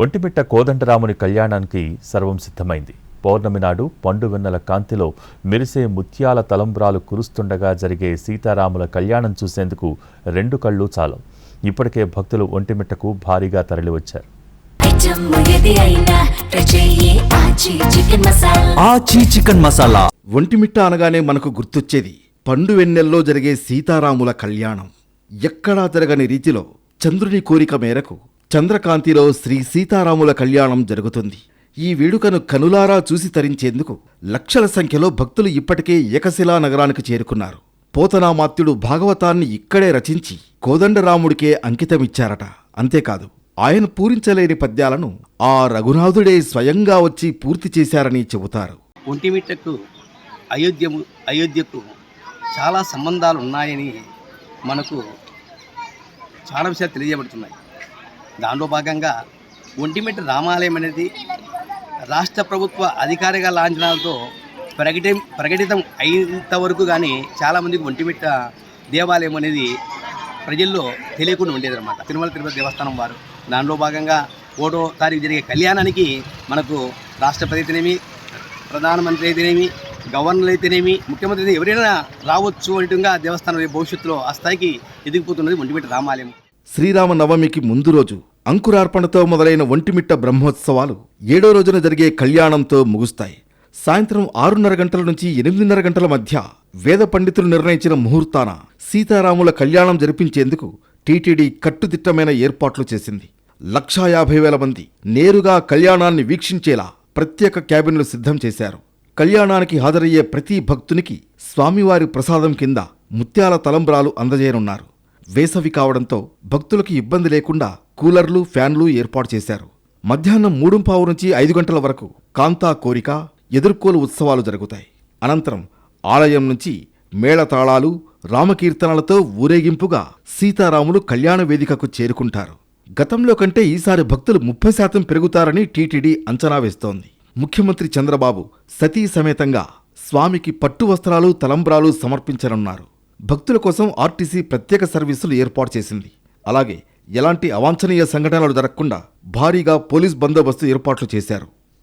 ఒంటిమిట్ట కోదండరాముని కళ్యాణానికి సర్వం సిద్ధమైంది. పౌర్ణమి నాడు పండు వెన్నెల కాంతిలో మెరిసే ముత్యాల తలంబ్రాలు కురుస్తుండగా జరిగే సీతారాముల కళ్యాణం చూసేందుకు రెండు కళ్ళు చాలు. ఇప్పటికే భక్తులు ఒంటిమిట్టకు భారీగా తరలివచ్చారు. ఆచి చికెన్ మసాలా. ఒంటిమిట్ట అనగానే మనకు గుర్తొచ్చేది పండు వెన్నెల్లో జరిగే సీతారాముల కళ్యాణం. ఎక్కడా జరగని రీతిలో చంద్రుని కోరిక మేరకు చంద్రకాంతిలో శ్రీ సీతారాముల కళ్యాణం జరుగుతుంది. ఈ వేడుకను కనులారా చూసి తరించేందుకు లక్షల సంఖ్యలో భక్తులు ఇప్పటికే ఏకశిలా నగరానికి చేరుకున్నారు. పోతనామాత్యుడు భాగవతాన్ని ఇక్కడే రచించి కోదండరాముడికే అంకితమిచ్చారట. అంతేకాదు, ఆయన పూరించలేని పద్యాలను ఆ రఘునాథుడే స్వయంగా వచ్చి పూర్తి చేశారని చెబుతారు. ఒంటిమిట్టకు అయోధ్యకు చాలా సంబంధాలు ఉన్నాయని మనకు చాలా విషయాలు తెలియజేయబడుతున్నాయి. దాంట్లో భాగంగా ఒంటిమిట్ట రామాలయం అనేది రాష్ట్ర ప్రభుత్వ అధికారిక లాంఛనాలతో ప్రకటితం అయినంతవరకు కానీ చాలామందికి ఒంటిమిట్ట దేవాలయం అనేది ప్రజల్లో తెలియకుండా ఉండేదన్నమాట. తిరుమల తిరుపతి దేవస్థానం వారు దానిలో భాగంగా 1వ తారీఖు జరిగే కళ్యాణానికి మనకు రాష్ట్రపతి అయితేనేమి, ప్రధానమంత్రి అయితేనేమి, గవర్నర్ అయితేనేమి, ముఖ్యమంత్రి అయితే ఎవరైనా రావచ్చు అంటుండగా దేవస్థానం భవిష్యత్తులో ఆ స్థాయికి ఎదిగిపోతున్నది ఒంటిమిట్ట రామాలయం. శ్రీరామ నవమికి ముందు రోజు అంకురార్పణతో మొదలైన ఒంటిమిట్ట బ్రహ్మోత్సవాలు 7వ రోజున జరిగే కళ్యాణంతో ముగుస్తాయి. సాయంత్రం 6:30 గంటల నుంచి 8:30 గంటల మధ్య వేద పండితులు నిర్ణయించిన ముహూర్తాన సీతారాముల కళ్యాణం జరిపించేందుకు టీటీడీ కట్టుదిట్టమైన ఏర్పాట్లు చేసింది. 150,000 మంది నేరుగా కళ్యాణాన్ని వీక్షించేలా ప్రత్యేక క్యాబిన్లు సిద్ధం చేశారు. కళ్యాణానికి హాజరయ్యే ప్రతి భక్తునికి స్వామివారి ప్రసాదం కింద ముత్యాల తలంబ్రాలు అందజేయనున్నారు. వేసవి కావడంతో భక్తులకు ఇబ్బంది లేకుండా కూలర్లు, ఫ్యాన్లు ఏర్పాటు చేశారు. మధ్యాహ్నం 3:15 నుంచి 5 గంటల వరకు కాంతా కోరిక, ఎదుర్కోలు ఉత్సవాలు జరుగుతాయి. అనంతరం ఆలయం నుంచి మేళతాళాలు, రామకీర్తనలతో ఊరేగింపుగా సీతారాములు కళ్యాణ వేదికకు చేరుకుంటారు. గతంలో కంటే ఈసారి భక్తులు 30% పెరుగుతారని టీటీడీ అంచనా వేస్తోంది. ముఖ్యమంత్రి చంద్రబాబు సతీ సమేతంగా స్వామికి పట్టు వస్త్రాలు, తలంబ్రాలు సమర్పించనున్నారు. భక్తుల కోసం ఆర్టీసీ ప్రత్యేక సర్వీసులు ఏర్పాటు చేసింది. అలాగే ఎలాంటి అవాంఛనీయ సంఘటనలు జరగకుండా భారీగా పోలీస్ బందోబస్తు ఏర్పాట్లు చేశారు.